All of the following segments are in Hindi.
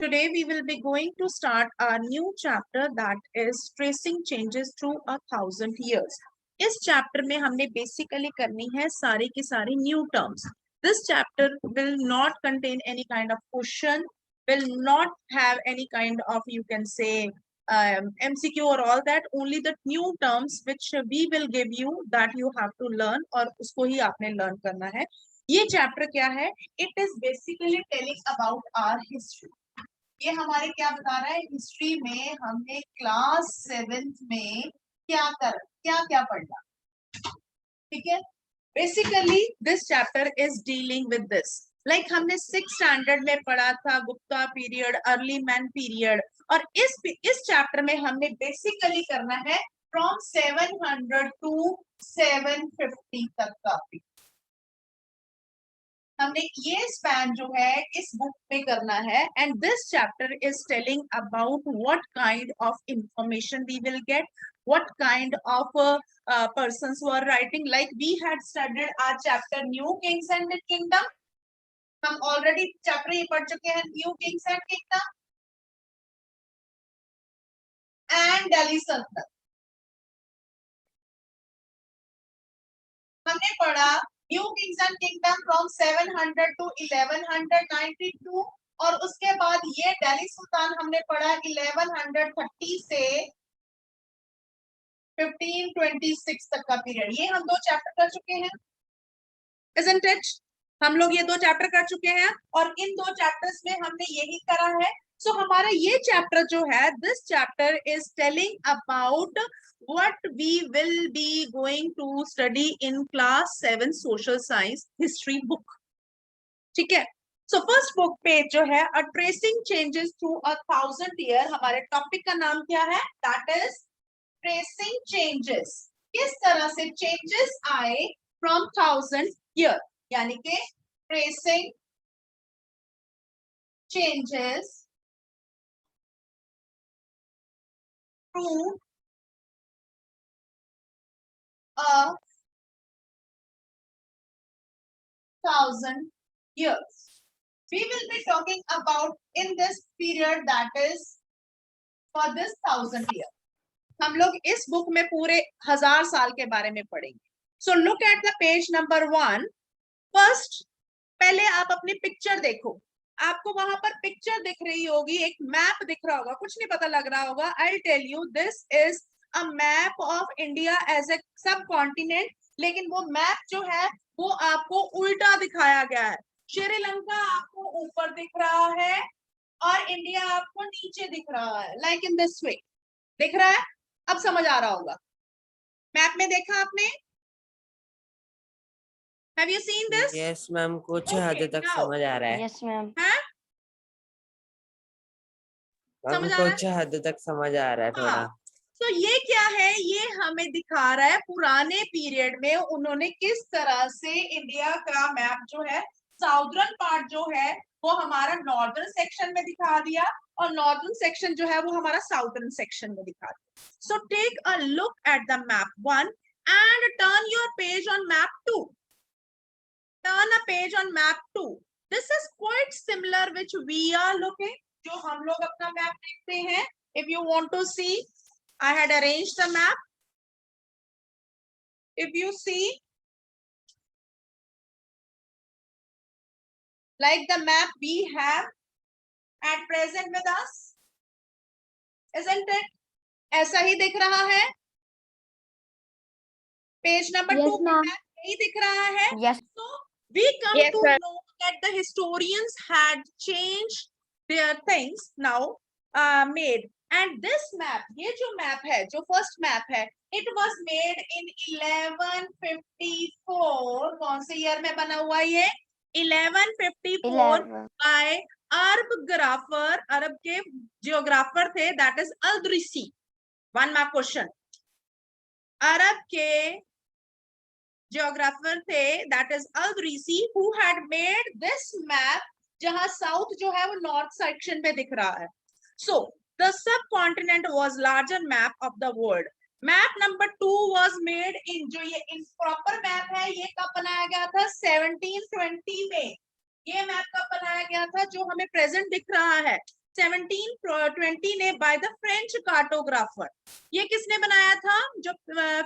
Today we will be going to start a new chapter that is tracing changes through 1,000 years. इस चैप्टर में हमने बेसिकली करनी है सारी की सारी new terms. This chapter will not contain any kind of question, will not have any kind of, you can say, MCQ or all that. Only the new terms which we will give you that you have to learn और उसको ही आपने learn करना है. ये चैप्टर क्या है? It is basically telling about our history. ये हमारे क्या बता रहा है? हिस्ट्री में हमने क्लास 7th में क्या क्या पढ़ा, ठीक है. Basically this chapter is dealing with this. Like हमने 6th स्टैंडर्ड में पढ़ा था Gupta period, early man period, और इस चैप्टर में हमने बेसिकली करना है फ्रॉम 700 टू 750 तक का. हमने ये स्पैन जो है इस बुक में करना है. And this chapter is telling about what kind of information we will get, what kind of persons who are writing. Like we had studied our chapter New Kings and Kingdom. हम ऑलरेडी चैप्टर ये पढ़ चुके हैं, new kings and kingdom and Delhi Sultanate. हमने पढ़ा new kings and kingdom from 700 to 1192, और उसके बाद ये दिल्ली सुल्तान हमने पढ़ा 1130 से 1526 तक का पीरियड. ये हम 2 चैप्टर कर चुके हैं, isn't it? हम लोग ये 2 चैप्टर कर चुके हैं और इन 2 चैप्टर्स में हमने यही करा है. सो हमारा ये चैप्टर जो है, this chapter is telling about what we will be going to study in class 7 social science history book. ठीक है. So first book पेज जो है a tracing changes through 1,000 year. हमारे टॉपिक का नाम क्या है? That is tracing changes. किस तरह से changes आए from 1,000 year, यानी कि tracing changes through 1,000 years. We will be talking about in this period, that is for this 1,000 year. हम लोग इस बुक में पूरे 1000 साल के बारे में पढ़ेंगे. So look at the page number 1. First, पहले आप अपनी पिक्चर देखो. आपको वहां पर पिक्चर दिख रही होगी, एक मैप दिख रहा होगा, कुछ नहीं पता लग रहा होगा. I'll tell you, this is a map of India as a subcontinent. लेकिन वो मैप जो है वो आपको उल्टा दिखाया गया है. श्रीलंका आपको ऊपर दिख रहा है और इंडिया आपको नीचे दिख रहा है, like in this way. दिख रहा है? अब समझ आ रहा होगा. मैप में देखा आपने? Have you seen this? Yes, ma'am. कुछ हद तक समझ आ रहा है. Yes, ma'am. हाँ? मैम कुछ हद तक समझ आ रहा है थोड़ा. तो ये क्या है? ये हमें दिखा रहा है पुराने पीरियड में उन्होंने किस तरह से इंडिया का मैप जो है, साउदर्न पार्ट जो है वो हमारा नॉर्दर्न सेक्शन में दिखा दिया और नॉर्दर्न सेक्शन जो है वो हमारा साउदर्न सेक्शन में दिखा दिया. So take a look at the map 1 and turn your page on map 2. Turn a page on map 2. This is quite similar which we are looking, जो हम लोग अपना मैप देखते हैं. If you want to see, I had arranged the map. If you see, like the map we have at present with us, isn't it? ऐसा ही दिख रहा है. Page number 2 पे यही दिख रहा है. Yes. So we come to know that the historians had changed their things now, made. And this map, ये जो मैप है, जो फर्स्ट मैप है, it was made in 1154. कौन से ईयर में बना हुआ ये? 1154 by अरब अरब के जियोग्राफर थे, that is अल-इदरीसी. One mark question. अरब के जियोग्राफर थे, that is अल-इदरीसी, who had made this map, जहां साउथ जो है वो नॉर्थ सेक्शन में दिख रहा है. So the subcontinent was larger map of the world. Map number 2 was made in, जो ये improper map है, ये कब बनाया गया था? 1720 में. ये मैप कब बनाया गया था? जो हमें प्रेजेंट दिख रहा है 1720 ने बाय द फ्रेंच कार्टोग्राफर। ये किसने बनाया था? जो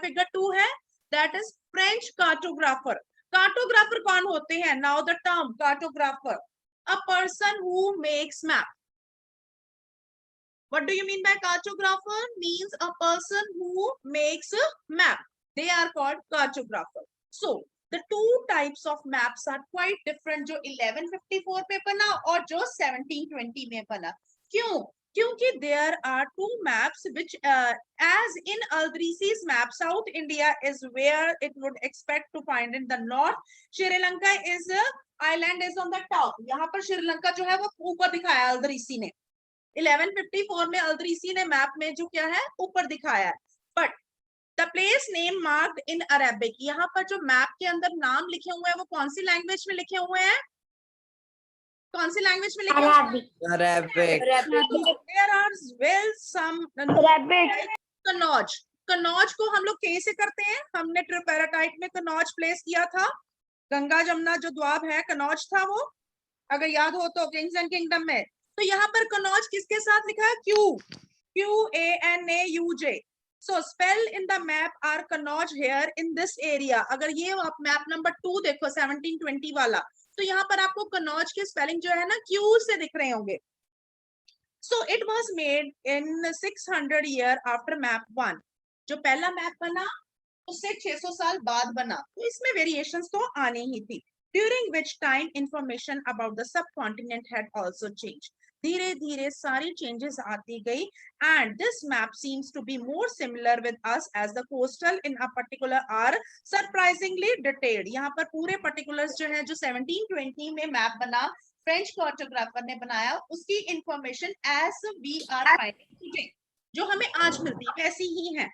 फिगर 2 है, that is French cartographer. Cartographer कौन होते हैं? Now the term cartographer, a person who makes map. What do you mean by cartographer? Means a person who makes a map. They are called cartographer. So the two types of maps are quite different. जो 1154 में बना और जो 1720 में बना। क्यों? क्योंकि there are two maps which as in Aldrisi's map, South India is where it would expect to find in the north. Sri Lanka is island is on the top. यहाँ पर श्रीलंका जो है वो ऊपर दिखाया अल्द्रीसी ने। 1154 में अल्द्रीसी ने मैप में जो क्या है ऊपर दिखाया है। But the place name marked in Arabic, यहाँ पर जो मैप के अंदर नाम लिखे हुए हैं वो कौन सी लैंग्वेज में लिखे हुए हैं? कौन सी लैंग्वेज में लिखे हुए हैं? Arabic. There are well some Kannauj. Kannauj को हम लोग कैसे करते हैं? हमने ट्रिपेराटाइट में कनौज प्लेस किया था। गंगा जमुना जो द्वाब है कनौज था वो, अगर याद हो तो, किंग्स एंड किंगडम में। तो यहाँ पर कनौज किसके साथ लिखा है? QANAUJ। So spell in the map are Kannauj here in this area. अगर ये आप मैप नंबर 2 देखो 1720 वाला, तो यहाँ पर आपको कनौज की स्पेलिंग जो है ना Q से दिख रहे होंगे। So it was made in 600 year after map 1। जो पहला मैप बना उससे 600 साल बाद बना, तो इसमें वेरिएशंस तो आनी ही थी। During which time information about the subcontinent had also changed. धीरे धीरे सारी changes आती गई, and this map seems to be more similar with us as the coastal in a particular are surprisingly detailed. यहाँ पर पूरे particulars जो है जो 1720 में मैप बना फ्रेंच कार्टोग्राफर ने बनाया, उसकी information as we are finding today, जो हमें आज मिलती है वैसी ही है।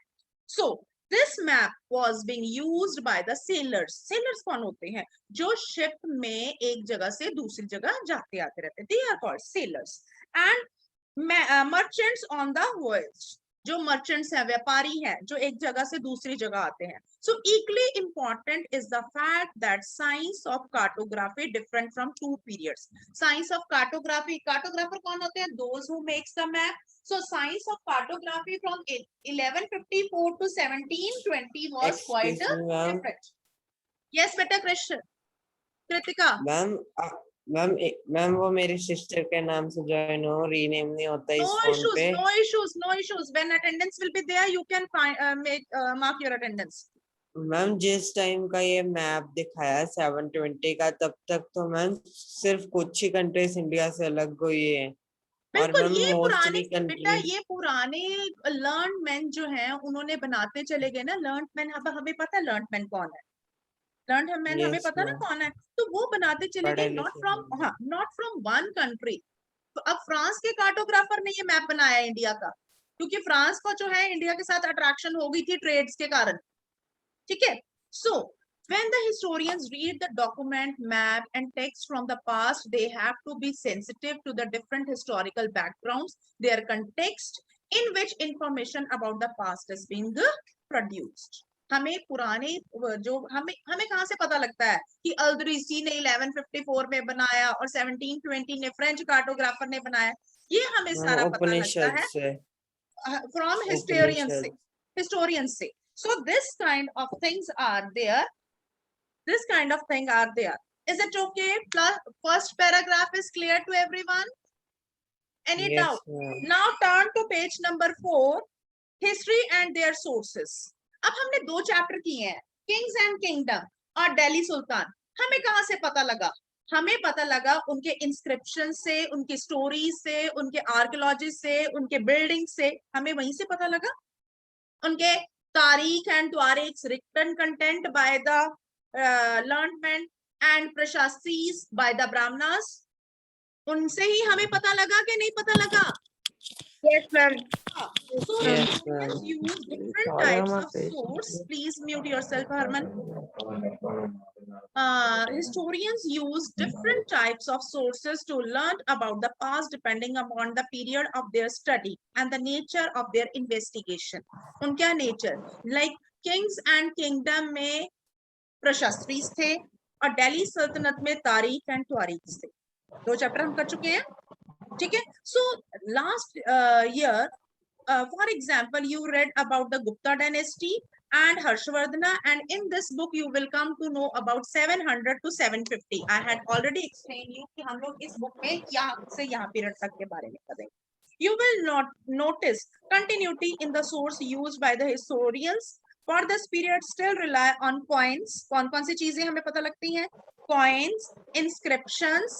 So this map was being used by the sailors. Sailors कौन होते हैं? जो शिप में एक जगह से दूसरी जगह जाते आते रहते हैं। They are called sailors. And merchants on the voyage. जो merchants हैं, व्यापारी हैं, जो एक जगह से दूसरी जगह आते हैं। So equally important is the fact that science of cartography different from two periods. Science of cartography, cartographer कौन होते हैं? Those who makes the map. So science of cartography from 1154 to 1720 was quite different. Yes, बेटा कृतिका। मैम वो मेरी सिस्टर के नाम से ज्वाइन हो, रीनेम नहीं होता इस फोन पे। No issues. When attendance will be there, you can mark your attendance. Ma'am जिस टाइम का ये मैप दिखाया 720 का, तब तक तो मैम सिर्फ कुछ ही कंट्रीज इंडिया से अलग हुई है। बिल्कुल, ये पुराने बेटा, ये पुराने लर्न मैन जो हैं उन्होंने बनाते चले गए ना। लर्न मैन, अब हमें पता है लर्न मैन कौन है। लर्न मैन हमें पता ना कौन है, तो वो बनाते चले गए। Not from one country. तो अब फ्रांस के कार्टोग्राफर ने ये मैप बनाया इंडिया का, क्योंकि फ्रांस को जो है इंडिया के साथ अट्रैक्शन हो गई थी ट्रेड्स के कारण। ठीक है। सो when the historians read the document, map and text from the past, they have to be sensitive to the different historical backgrounds, their context in which information about the past is being produced. हमें पुराने जो हमें कहाँ से पता लगता है कि अल्द्रीसी ने 1154 में बनाया और 1720 ने फ्रेंच कार्टोग्राफर ने बनाया? ये हमें सारा पता लगता है फ्रॉम हिस्टोरियंस से। So this kind of things are there. This kind of thing are there. Is it okay? Plus, first paragraph is clear to everyone? Any doubt? Now turn to page number 4, history and their sources. अब हमने दो चैप्टर किए हैं, किंग्स एंड किंगडम और दिल्ली सुल्तान। हमें कहाँ से पता लगा? हमें पता लगा उनके इंस्क्रिप्शन से, उनकी स्टोरीज से, उनके आर्कियोलॉजी से, उनके बिल्डिंग से, हमें वहीं से पता लगा। उनके तारीख and Tuarikhs written content by the learned men and Prashastis by the Brahmanas, उनसे ही हमें पता लगा कि नहीं पता लगा? Yes, ma'am. So historians use different types of source. Please mute yourself, Harman. Historians use different types of sources to learn about the past depending upon the period of their study and the nature of their investigation. उनका nature, like kings and kingdom में प्रशास्त्रीस थे और दिल्ली सल्तनत में तारीख एंड त्वारीख थे। दो चैप्टर हम कर चुके हैं। ठीक है. So last year, for example, you read about the Gupta dynasty and Harshvardhana, and in this book you will come to know about 700 to 750. I had already explained you कि हम लोग इस book में यहाँ से यहाँ period तक के बारे में पढ़ेंगे. You will not notice continuity in the source used by the historians for this period still rely on coins. कौन-कौन सी चीजें हमें पता लगती हैं? Coins, inscriptions,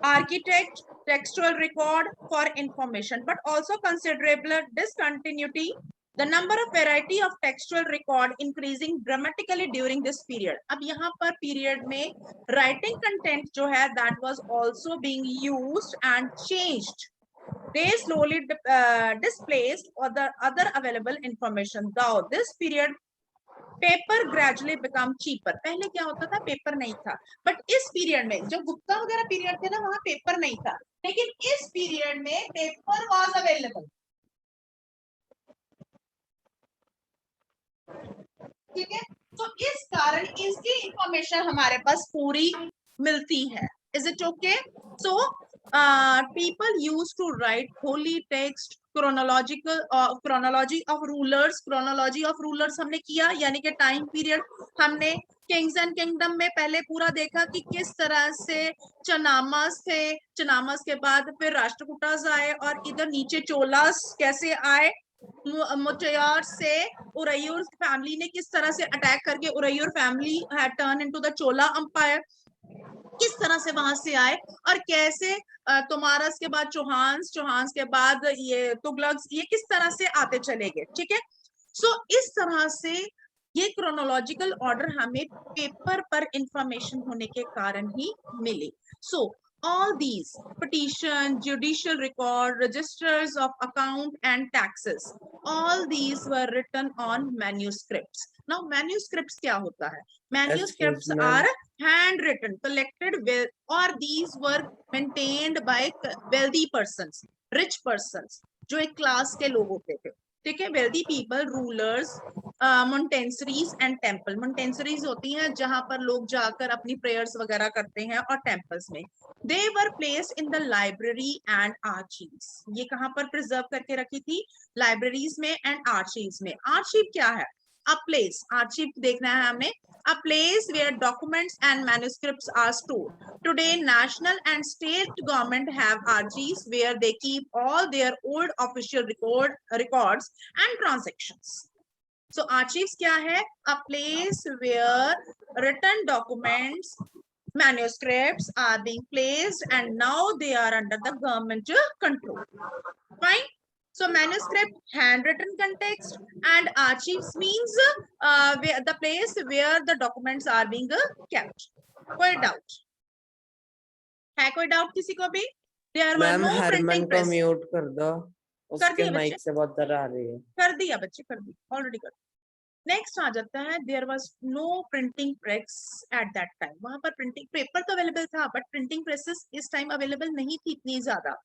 architect, textual record for information, but also considerable discontinuity. The number of variety of textual record increasing dramatically during this period. अब यहाँ पर period में writing content जो है that was also being used and changed. They slowly displaced other available information. Though this period paper gradually become cheaper. पहले क्या होता था, पेपर नहीं था, बट इस पीरियड में जो गुप्ता वगैरह पीरियड थे ना, वहां पेपर नहीं था, लेकिन इस पीरियड में पेपर वाज अवेलेबल. ठीक है, तो इस कारण इसकी इंफॉर्मेशन हमारे पास पूरी मिलती है. Is it okay? So people used to write holy text, chronology of rulers हमने किया, यानी कि टाइम पीरियड हमने किंग्स एंड किंगडम में पहले पूरा देखा कि किस तरह से चनामस थे, चनामस के बाद फिर राष्ट्रकूटास आए और इधर नीचे चोलास कैसे आए, मुटयार से उरैयूर फैमिली ने किस तरह से अटैक करके Uraiyur family had turn into the Chola empire, किस तरह से वहां से आए, और कैसे तोमारस के बाद चौहान्स के बाद ये तुगलक्स, ये किस तरह से आते चले गए. ठीक है, सो इस तरह से ये क्रोनोलॉजिकल ऑर्डर हमें पेपर पर इंफॉर्मेशन होने के कारण ही मिली. सो all these petition, judicial record, registers of account and taxes, all these were written on manuscripts. Now manuscripts क्या होता है? Manuscripts are handwritten, collected with, or these were maintained by wealthy persons, rich persons, जो एक क्लास के लोग होते थे. ठीक है, wealthy people, rulers, monasteries and temple. Monasteries होती हैं जहां पर लोग जाकर अपनी प्रेयर्स वगैरह करते हैं, और टेम्पल्स में they were placed in the library and archives. ये कहां पर प्रिजर्व करके रखी थी? लाइब्रेरीज में एंड आर्चीव्स में. आर्चीव क्या है? A place. आर्चीव देखना है हमें. A place where documents and manuscripts are stored. Today, national and state government have archives where they keep all their old official records and transactions. So archives क्या है? A place where written documents, manuscripts are being placed and now they are under the government control. Fine. So manuscript, handwritten context, and archives means where the place where the documents are being kept. कोई doubt? है कोई doubt किसी को भी? There were no printing press. Mute कर दो, उसके माइक से बहुत डर आ रही है. कर दिया बच्चे, कर दी, ऑलरेडी कर. नेक्स्ट आ जाता है, there was no printing press at that time. वहां पर प्रिंटिंग पेपर तो अवेलेबल था, बट प्रिंटिंग प्रेसेस इस टाइम अवेलेबल नहीं थी इतनी ज्यादा.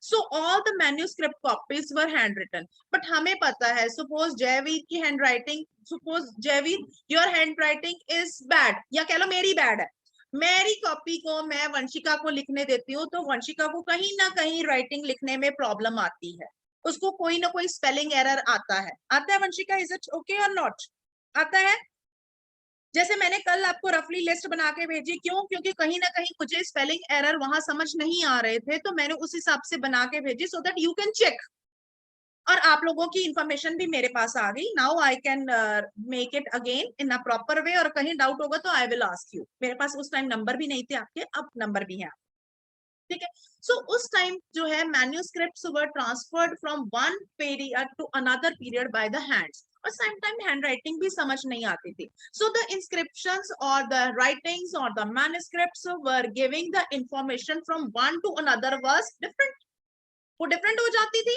So all the manuscript copies were hand written. But हमें पता है, सपोज जयवीर की handwriting, suppose Jaiveer your handwriting is bad, या कह लो मेरी बैड है, मेरी कॉपी को मैं वंशिका को लिखने देती हूँ, तो वंशिका को कहीं ना कहीं राइटिंग लिखने में प्रॉब्लम आती है, उसको कोई ना कोई स्पेलिंग एरर आता है वंशिका? इज इट ओके और नॉट? आता है. जैसे मैंने कल आपको रफली लिस्ट बना के भेजी, क्यों? क्योंकि कहीं ना कहीं मुझे स्पेलिंग एरर वहां समझ नहीं आ रहे थे, तो मैंने उस हिसाब से बना के भेजी, so that you can check. और आप लोगों की इंफॉर्मेशन भी मेरे पास आ गई. Now I can make it again in a proper way, और कहीं डाउट होगा तो आई विल आस्क यू. मेरे पास उस टाइम नंबर भी नहीं थे आपके, अब नंबर भी है. ठीक है, सो उस टाइम जो है manuscripts were transferred from one period to another period by the hands, और सम टाइम हैंड राइटिंग भी समझ नहीं आती थी. सो द इंस्क्रिप्शंस और द राइटिंग्स और the manuscripts were giving the information from one two another was different, वो डिफरेंट हो जाती थी.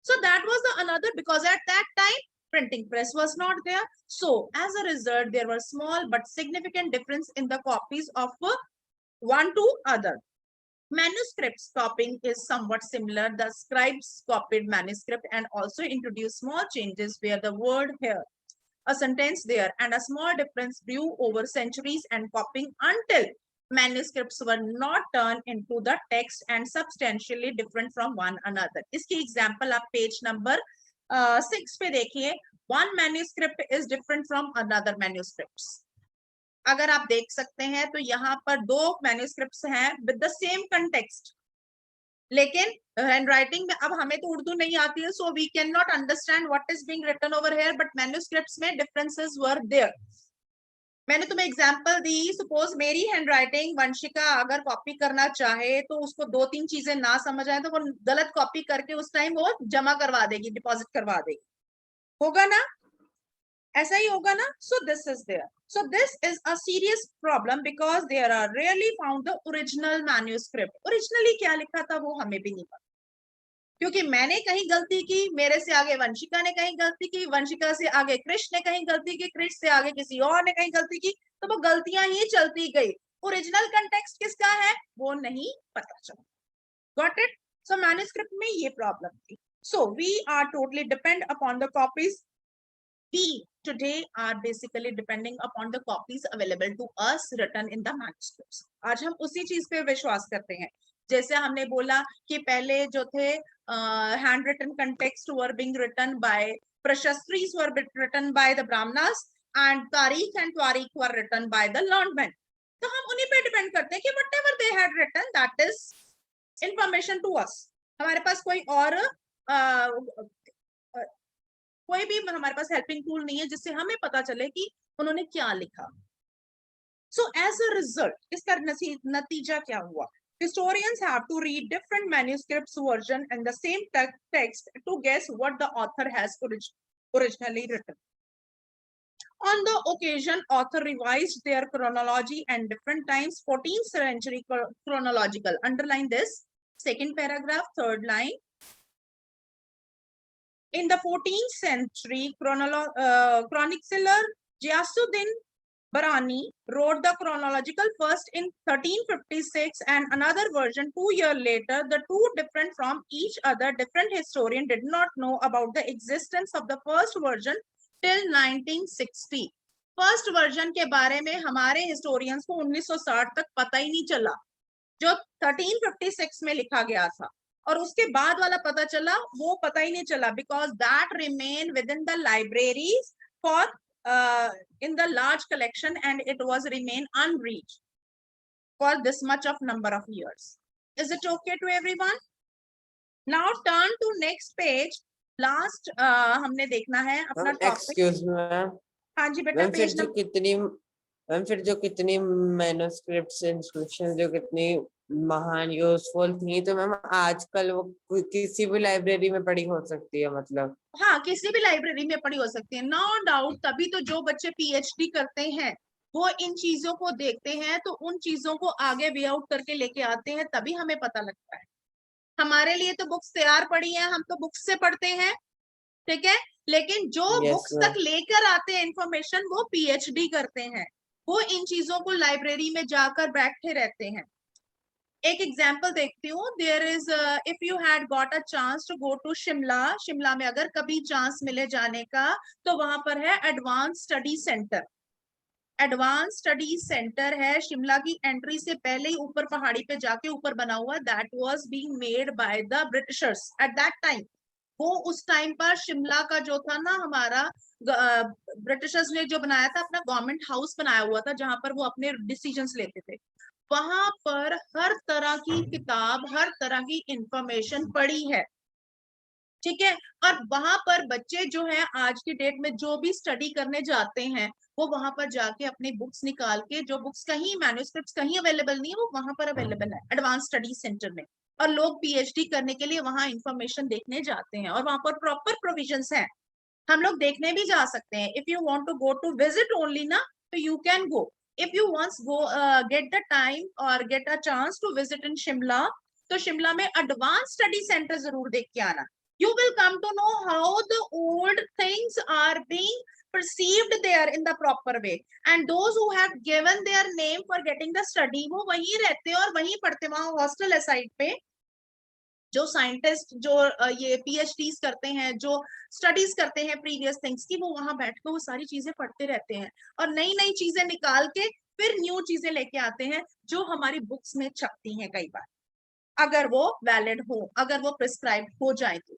So that was the another, because at that time printing press was not there. So as a result, there were small but significant difference in the copies of one to other. Manuscripts copying is somewhat similar. The scribes copied manuscript and also introduced small changes where the word here, a sentence there, and a small difference grew over centuries and copying until manuscripts were not turned into the text and substantially different from one another. इसकी एग्जाम्पल आप पेज नंबर 6 पे देखिए. One manuscript is different from another manuscripts. अगर आप देख सकते हैं तो यहाँ पर दो मैन्यूस्क्रिप्ट्स हैं विद द सेम कंटेक्स्ट, लेकिन हैंडराइटिंग में अब हमें तो उर्दू नहीं आती है, so we can not understand what is being written over here, but manuscripts में डिफरेंसेस वर देयर. मैंने तुम्हें एग्जांपल दी. सपोज मेरी हैंडराइटिंग वंशिका अगर कॉपी करना चाहे तो उसको दो तीन चीजें ना समझ आए तो वो गलत कॉपी करके उस टाइम वो जमा करवा देगी, डिपॉजिट करवा देगी. होगा ना, ऐसा ही होगा ना. So this is there. So this is a serious problem because there are rarely found the original manuscript. Originally क्या लिखा था वो हमें भी नहीं पता, क्योंकि मैंने कहीं गलती की, मेरे से आगे वंशिका ने कहीं गलती की, वंशिका से आगे कृष ने कहीं गलती की, कृष से आगे किसी और ने कहीं गलती की, तो वो गलतियां ही चलती गई. ओरिजिनल कंटेक्स्ट किसका है वो नहीं पता चला. Got it. सो मैन्युस्क्रिप्ट में ये प्रॉब्लम थी. So we are totally depend upon the copies. We today are basically depending upon the copies available to us written in the manuscripts. आज हम उसी चीज पे विश्वास करते हैं. जैसे हमने बोला कि पहले जो थे hand written context were being written by, प्रशस्त्रीज were written by the Brahmanas and तारीख एंड त्वारीख were written by the learned men. तो हम उन्हीं पे डिपेंड करते हैं कि whatever they had written that is information to us. हमारे पास कोई और कोई भी हमारे पास हेल्पिंग टूल नहीं है जिससे हमें पता चले कि उन्होंने क्या लिखा. सो एज अ रिजल्ट इसका नतीजा क्या हुआ? Historians have to read different manuscripts version and the same text to guess what the author has originally written. On the occasion, author revised their chronology and different times. 14th century chronological. Underline this. Second paragraph, third line. In the 14th century, chronicler Ghiyasuddin Barani wrote the chronological first in 1356 and another version 2 years later. The two different from each other. Different historian did not know about the existence of the first version till 1960. First version के बारे में हमारे historians को 1960 तक पता ही नहीं चला, जो 1356 में लिखा गया था. और उसके बाद वाला पता चला, वो पता ही नहीं चला, because that remain within the libraries for in the large collection and it was remain unreached for this much of number of years. Is it okay to everyone? Now turn to next page. Last हमने देखना है अपना टॉपिक. Excuse me ma'am. हाँ जी बेटा. फिर जो कितनी मैन्युस्क्रिप्ट्स इंस्क्रिप्शन जो कितनी महान यूजफुल थी, तो मैम आजकल वो किसी भी लाइब्रेरी में पढ़ी हो सकती है. मतलब हाँ, किसी भी लाइब्रेरी में पढ़ी हो सकती है, नो डाउट. तभी तो जो बच्चे पीएचडी करते हैं वो इन चीजों को देखते हैं, तो उन चीजों को आगे वे आउट करके लेके आते हैं, तभी हमें पता लगता है. हमारे लिए तो बुक्स तैयार पड़ी हैं, हम तो बुक्स से पढ़ते हैं, ठीक है. लेकिन जो बुक्स तक लेकर आते हैं इंफॉर्मेशन, वो पीएचडी करते हैं, वो इन चीजों को लाइब्रेरी में जाकर बैठे रहते हैं. एक एग्जाम्पल देखती हूँ. There is if you had got a chance to go to Shimla. Shimla में अगर कभी चांस मिले जाने का तो वहां पर है advance study centre. Advance study centre है शिमला की एंट्री से पहले ही ऊपर पहाड़ी पे जाके ऊपर बना हुआ. That was being made by the Britishers eight that time. वो उस टाइम पर शिमला का जो था ना, हमारा ब्रिटिशर्स ने जो बनाया था, अपना गवर्नमेंट हाउस बनाया हुआ था जहां पर वो अपने डिसीजंस लेते थे. वहां पर हर तरह की किताब, हर तरह की इंफॉर्मेशन पड़ी है, ठीक है. और वहां पर बच्चे जो है आज की डेट में जो भी स्टडी करने जाते हैं, वो वहां पर जाके अपनी बुक्स निकाल के, जो बुक्स कहीं मैन्युस्क्रिप्ट्स कहीं अवेलेबल नहीं है, वो वहां पर अवेलेबल है एडवांस स्टडी सेंटर में. और लोग पीएचडी करने के लिए वहां इंफॉर्मेशन देखने जाते हैं और वहां पर प्रॉपर प्रोविजंस हैं. हम लोग देखने भी जा सकते हैं. If you want to go to visit only ना, तो you can go. If you once go get the time or get a chance to visit in Shimla, तो शिमला में advanced study center जरूर देख के आना. You will come to know how the old things are being perceived there in the proper way. And those who have given their name for getting the study, वो वहीं रहते और वहीं पढ़ते. वहाँ हॉस्टल है साइड पे. जो साइंटिस्ट जो ये पीएचडीज करते हैं, जो स्टडीज करते हैं प्रीवियस थिंग्स की, वो वहां बैठ के वो सारी चीजें पढ़ते रहते हैं और नई नई चीजें निकाल के फिर न्यू चीजें लेके आते हैं जो हमारी बुक्स में छपती हैं कई बार, अगर वो वैलिड हो, अगर वो प्रिस्क्राइब हो जाए तो,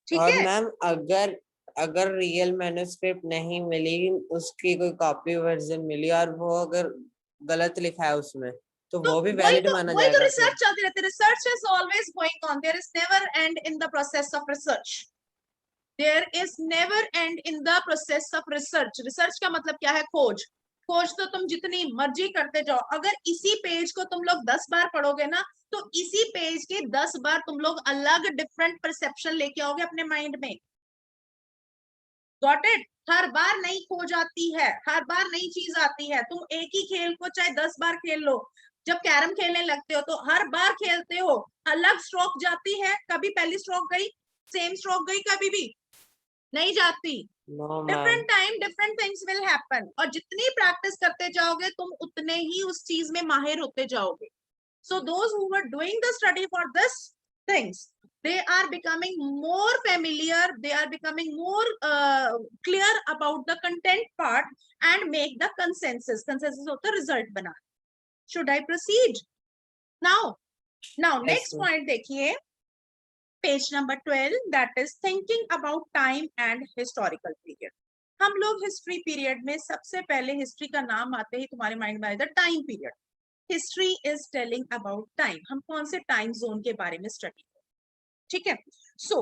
ठीक और है। मैम अगर अगर रियल मैन्युस्क्रिप्ट नहीं मिली, उसकी कोई कॉपी वर्जन मिली और वो अगर गलत लिखा है उसमें, तो तो वो भी वैलिड माना वही तो जाएगा फिर? रिसर्च चलती रहती है, research is always going on, there is never end in the process of research, there is never end in the process of research. Research का मतलब क्या है? खोज। खोज तो तुम जितनी मर्जी करते जाओ, अगर इसी पेज को तुम लोग 10 बार पढ़ोगे ना, तो इसी पेज के 10 बार तुम लोग अलग डिफरेंट परसेप्शन लेके आओगे अपने माइंड में। Got it? हर बार नई खोज आती है, हर बार नई चीज आती है। तुम एक ही खेल को चाहे 10 बार खेल लो, जब कैरम खेलने लगते हो तो हर बार खेलते हो, अलग स्ट्रोक जाती है, कभी पहली स्ट्रोक गई, सेम स्ट्रोक गई, कभी भी नहीं जाती। No ma'am. Different time different things will happen, और जितनी प्रैक्टिस करते जाओगे तुम उतने ही उस चीज में माहिर होते जाओगे। So those who were doing the study for this things, they are becoming more familiar, they are becoming more clear about the content part and make the consensus of the result bana. Should I proceed now? Yes, Next ma'am. point देखिए, page number 12, that is thinking about time and historical period. हम लोग हिस्ट्री पीरियड में सबसे पहले हिस्ट्री का नाम आते ही तुम्हारे माइंड में आएगा time period. History is telling about time, हम कौन से टाइम जोन के बारे में स्टडी करें, ठीक है। सो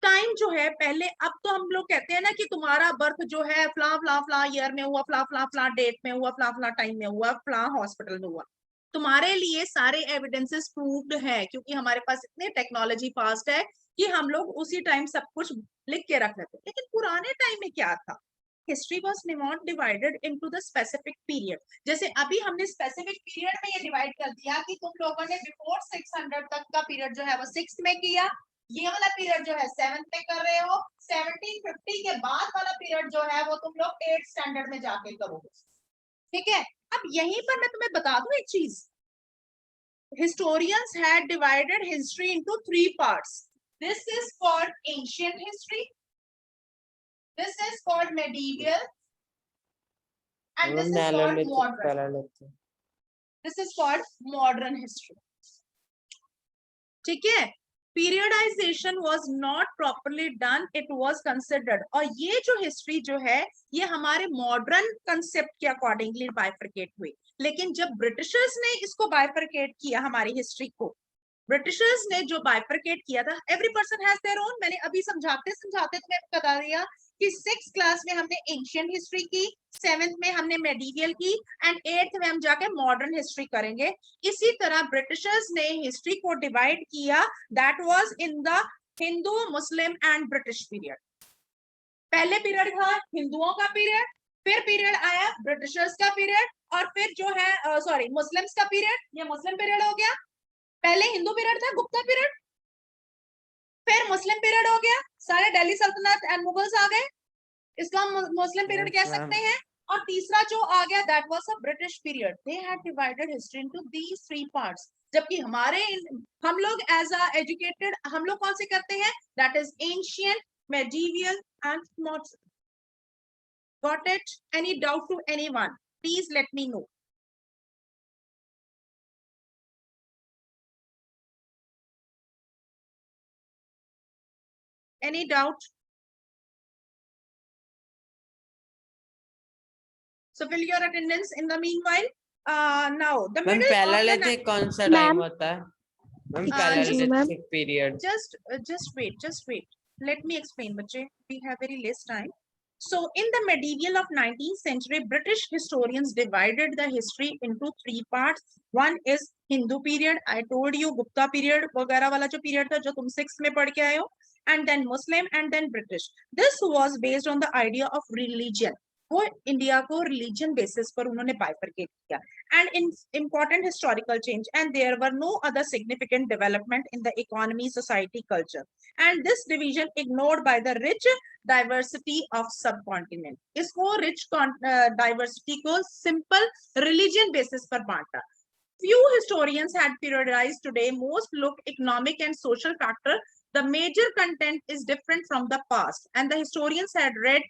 टाइम जो है, पहले अब तो हम लोग कहते हैं ना कि तुम्हारा बर्थ जो है फ्ला फ्ला फ्ला ईयर में हुआ, फ्ला फ्ला फ्ला डेट में हुआ, फ्ला फ्ला टाइम में हुआ, फ्ला हॉस्पिटल में हुआ। तुम्हारे लिए सारे एविडेंसेस प्रूव्ड है, क्योंकि हमारे पास इतने टेक्नोलॉजी फास्ट है कि हम लोग उसी टाइम सब कुछ लिख के रख लेते। लेकिन पुराने टाइम में क्या था? History was not divided into the specific period. जैसे अभी हमने स्पेसिफिक पीरियड में ये डिवाइड कर दिया कि तुम लोगों ने बिफोर 600 तक का पीरियड जो है वो 6th में किया, ये वाला पीरियड जो है 7th में कर रहे हो, 1750 के बाद वाला पीरियड जो है वो तुम लोग 8th स्टैंडर्ड में जाके करोगे, ठीक है। अब यहीं पर मैं तुम्हें बता दूं एक चीज, historians had divided history into 3 parts. This is called ancient history, this is called medieval, and this is called modern. This is called modern history. ठीक है। Periodization was not properly done, it was considered, और ये जो हिस्ट्री जो है ये हमारे मॉडर्न कंसेप्ट के अकॉर्डिंगली बाइफरकेट हुई। लेकिन जब ब्रिटिशर्स ने इसको बाइफरकेट किया, हमारी हिस्ट्री को ब्रिटिशर्स ने जो बाइफरकेट किया था, every person has their own. मैंने अभी समझाते समझाते तुम्हें बता दिया कि 6th क्लास में हमने एंशियंट हिस्ट्री की, 7th में हमने मेडिवियल की, एंड 8th में हम जाके मॉडर्न हिस्ट्री करेंगे। इसी तरह ब्रिटिशर्स ने हिस्ट्री को डिवाइड किया, that was in the Hindu, Muslim and British period. पहले पीरियड था हिंदुओं का पीरियड, फिर पीरियड आया ब्रिटिशर्स का पीरियड, और फिर जो है सॉरी मुस्लिम्स का पीरियड, ये मुस्लिम पीरियड हो गया। पहले हिंदू पीरियड था, गुप्ता पीरियड, फिर मुस्लिम पीरियड हो गया, सारे दिल्ली सल्तनत एंड मुगल्स आ गए, इसको हम मुस्लिम पीरियड कह सकते हैं। और तीसरा जो आ गया that was a British period. They had divided history into these 3 parts. जबकि हमारे हम लोग एज अ एजुकेटेड हम लोग कौन से करते हैं? That is ancient, medieval and modern. Got it? Any doubt to anyone? Please let me know. Any doubt? So fill your attendance in the meanwhile. Now the middle of the palaeolithic कौन सा टाइम होता है? Ma'am palaeolithic period. Just wait. Let me explain, बच्चे. We have very less time. So in the medieval of 19th century, British historians divided the history into 3 parts. One is Hindu period. I told you Gupta period वगैरह वाला जो period था जो तुम 6th में पढ़ के आए हो, and then Muslim and then British. This was based on the idea of religion. वो इंडिया को रिलीजन बेसिस पर उन्होंने बाइफरकेट किया, and in important historical change, and there were no other significant development in the economy, society, culture, and this division ignored by the rich diversity of subcontinent. इसको rich diversity को simple religion basis पर बांटा। Few historians had periodized today. Most look economic and social factor. The major content is different from the past, and the historians had read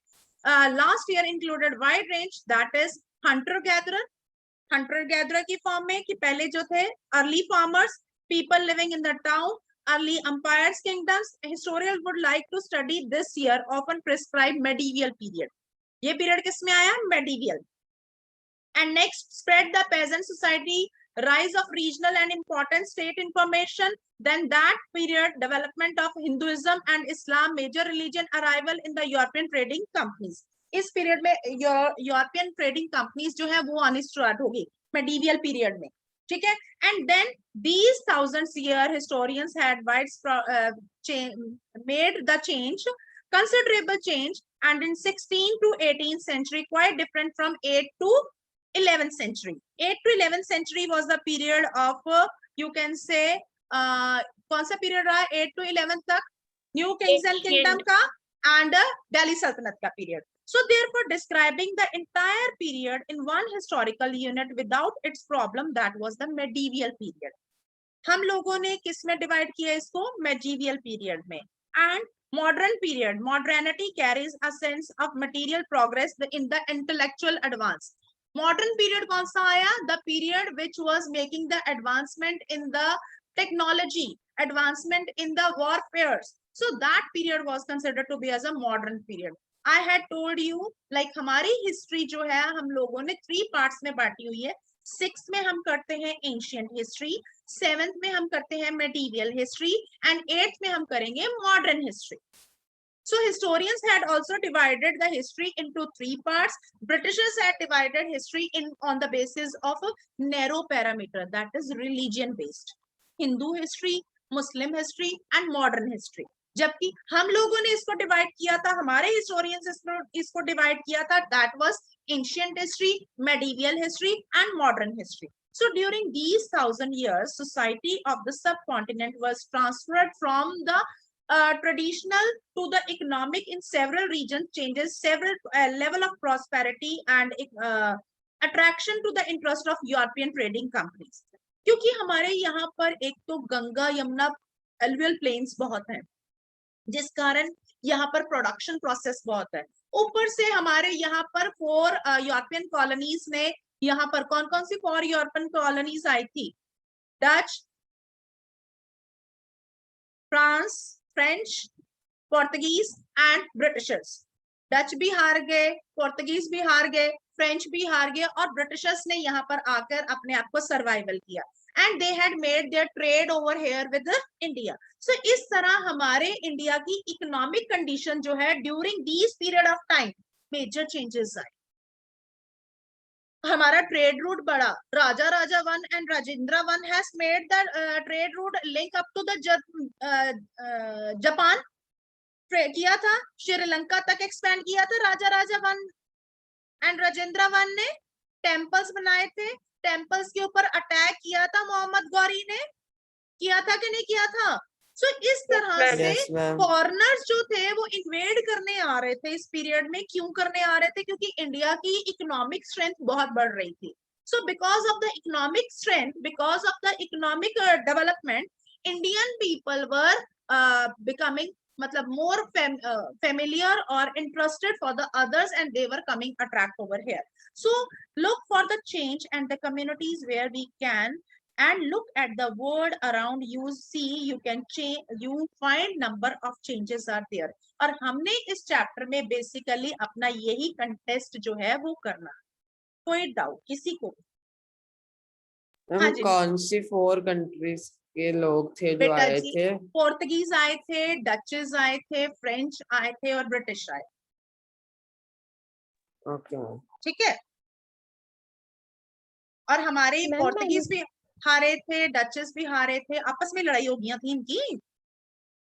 last year included wide range, that is Hunter gatherer की फॉर्म में कि पहले जो थे early farmers, people living in the town, early empires, kingdoms. Historians would like to study this year often prescribed medieval period. ये पीरियड किस में आया? medieval. And next, spread the peasant society, rise of regional and important state information. Then that period, development of Hinduism and Islam, major religion arrival in the European trading companies. इस पीरियड में यूरोपियन ट्रेडिंग कंपनीज जो है वो आनी स्टार्ट होगी मेडिवियल पीरियड में, ठीक है. And then these thousands year historians had made the change, considerable change, and in 16th to 18th century quite different from 8th to 11th century. 8th to 11th century was the period of you can say कौन सा पीरियड रहा? 8th to 11th तक न्यू किंग्स एंड किंगडम का एंड दिल्ली सल्तनत का period. So therefore describing the entire period in one historical unit without its problem, that was the medieval period. हम लोगों ने किस में डिवाइड किया इसको? medieval period में. And modern period, modernity carries a sense of material progress in the intellectual advance. Modern period कौन सा आया? The period which was making the advancement in the technology, advancement in the warfares. So that period was considered to be as a modern period. I had told you like हमारी हिस्ट्री जो है हम लोगों ने 3 पार्ट्स में बांटी हुई है. 6th में हम करते हैं एंशियंट हिस्ट्री, 7th में हम करते हैं मेडिवियल हिस्ट्री एंड 8th में हम करेंगे modern history. So historians had also divided the history into 3 parts. Britishers had divided history on the basis of a narrow parameter, that is religion based. Hindu history, Muslim history and modern history. जबकि हम लोगों ने इसको डिवाइड किया था, हमारे हिस्टोरियंस इसको डिवाइड किया था, that was ancient history, medieval history and modern history. So during these 1000 years, society of the subcontinent was transferred from the traditional to the economic in several regions, changes several level of prosperity and attraction to the interest of European trading companies. क्योंकि हमारे यहाँ पर एक तो गंगा यमुना एलुवियल प्लेन्स बहुत हैं, जिस कारण यहाँ पर प्रोडक्शन प्रोसेस बहुत है. ऊपर से हमारे यहाँ पर 4 यूरोपियन कॉलोनीज ने, यहाँ पर कौन कौन सी 4 यूरोपियन कॉलोनीज आई थी? Dutch, France, French, Portuguese and Britishers. Dutch भी हार गए, पोर्तुगीज भी हार गए, फ्रेंच भी हार गए और ब्रिटिशर्स ने यहाँ पर आकर अपने आप को सर्वाइवल किया. And they had made their trade over here with India. So इस तरह हमारे इंडिया की इकोनॉमिक कंडीशन जो है during these period of time major changes आए. हमारा ट्रेड रूट बढ़ा. राजा 1 and Rajendra 1 has made the trade route link up to the Japan किया था, श्रीलंका तक एक्सपेंड किया था राजा 1 and Rajendra 1 ने. टेम्पल्स बनाए थे, टेम्पल्स के ऊपर अटैक किया था मोहम्मद गौरी ने, किया था कि नहीं किया था? सो इस तरह से फॉरेनर्स जो थे वो इन्वेड करने आ रहे थे इस पीरियड में. क्यों करने आ रहे थे? क्योंकि इंडिया की इकोनॉमिक स्ट्रेंथ बहुत बढ़ रही थी. So because of the economic strength, because of the economic development, Indian people were becoming मतलब more familiar or interested for the others and they were coming attract over here. So look for the change and the communities where we can and look at the world around you, see you can change, you find number of changes are there. और हमने इस चैप्टर में बेसिकली अपना यही कंटेस्ट जो है वो करना. कोई डाउट किसी को? कौन सी 4 कंट्रीज के लोग थे जो आए थे? पोर्तुगीज आए थे, डचेस आए थे, फ्रेंच आए थे और ब्रिटिश आए. ओके, ठीक है. और हमारे पोर्तुगीज भी हारे थे, डचेस भी हारे थे, आपस में लड़ाई हो गई थी इनकी.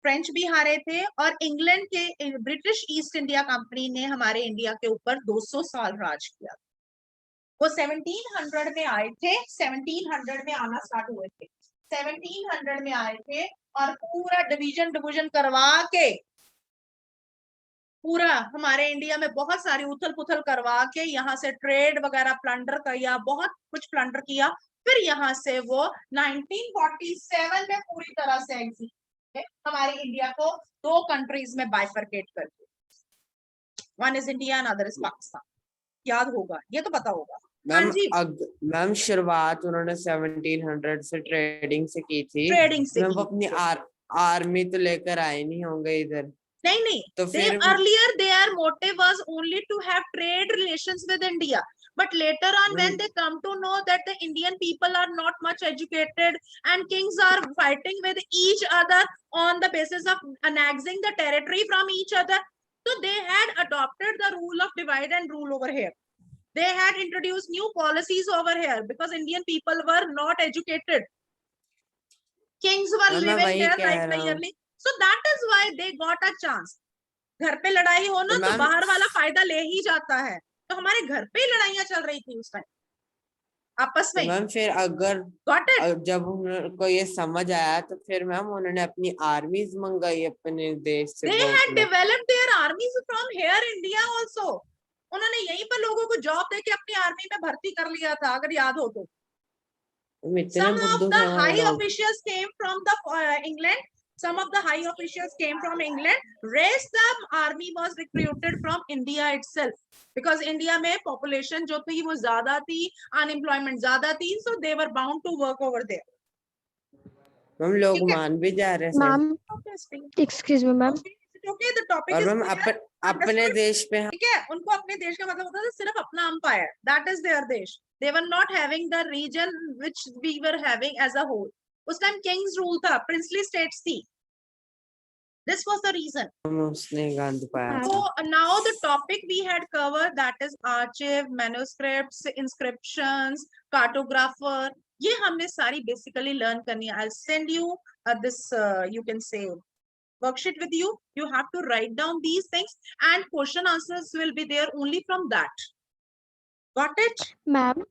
फ्रेंच भी हारे थे और इंग्लैंड के ब्रिटिश ईस्ट इंडिया कंपनी ने हमारे इंडिया के ऊपर 200 साल राज किया. वो 1700 में आए थे, 1700 में आना स्टार्ट हुए थे, 1700 में आए थे और पूरा डिवीजन करवा के पूरा हमारे इंडिया में बहुत सारी उथल पुथल करवा के यहाँ से ट्रेड वगैरह प्लंडर किया, बहुत कुछ प्लंडर किया. फिर यहाँ से वो 1947 में पूरी तरह से एग्जिट हमारे इंडिया को 2 कंट्रीज में बाइफरकेट कर दिया. One is India and other is Pakistan. याद होगा, ये तो पता होगा. मैम जी। मैम शुरुआत उन्होंने 1700 से ट्रेडिंग से की थी। ट्रेडिंग से मैम की वो अपनी आर्मी तो लेकर आए नहीं होंगे इधर। नहीं तो they फिर earlier their motive was only to have trade relations with India, but later on when they come to know that the Indian people are not much educated and kings are fighting with each other on the basis of annexing the territory from each other, so they had adopted the rule of divide and rule over here. They had introduced new policies over here because Indian people were not educated. Kings were मैं living वही there कह like रहा the हूँ। yearly, so that is why they got a chance. घर पे लड़ाई हो ना तो तो मैम बाहर वाला फायदा ले ही जाता है, तो हमारे घर पे ही लड़ाइयां चल रही थी उस टाइम आपस तो में। मैम फिर अगर Got it? जब उनको ये समझ आया तो फिर मैम उन्होंने अपनी आर्मीज मंगाई अपने देश से They बहुत had लोग। developed their armies from here India also. उन्होंने यहीं पर लोगों को जॉब देके अपनी आर्मी में भर्ती कर लिया था, अगर याद हो तो। इतने Some of बुद्धू the हैं वो high लोग। officials came from the England. Some of the high officials came from England. Rest the army was recruited from India itself because India में population जो थी वो ज्यादा थी, unemployment ज्यादा थी, so they were bound to work over there. Ma'am लोग ठीक है? मान भी जा रहे थे। Ma'am excuse me ma'am Okay, the topic और is मैम clear. अपने Understood? देश पे ठीक है, उनको अपने देश का मतलब होता था सिर्फ अपना अंपायर, that is their देश. They were not having the region which we were having as a whole. उस टाइम किंग्स रूल था, princely states थी. This was the reason. उसने गंद पाया So था। now the topic we had covered, that is archive, manuscripts, inscriptions, cartographer. ये हमने सारी basically learn करनी है. I'll send you this you can say worksheet with you. You have to write down these things and question answers will be there only from that. Got it? Ma'am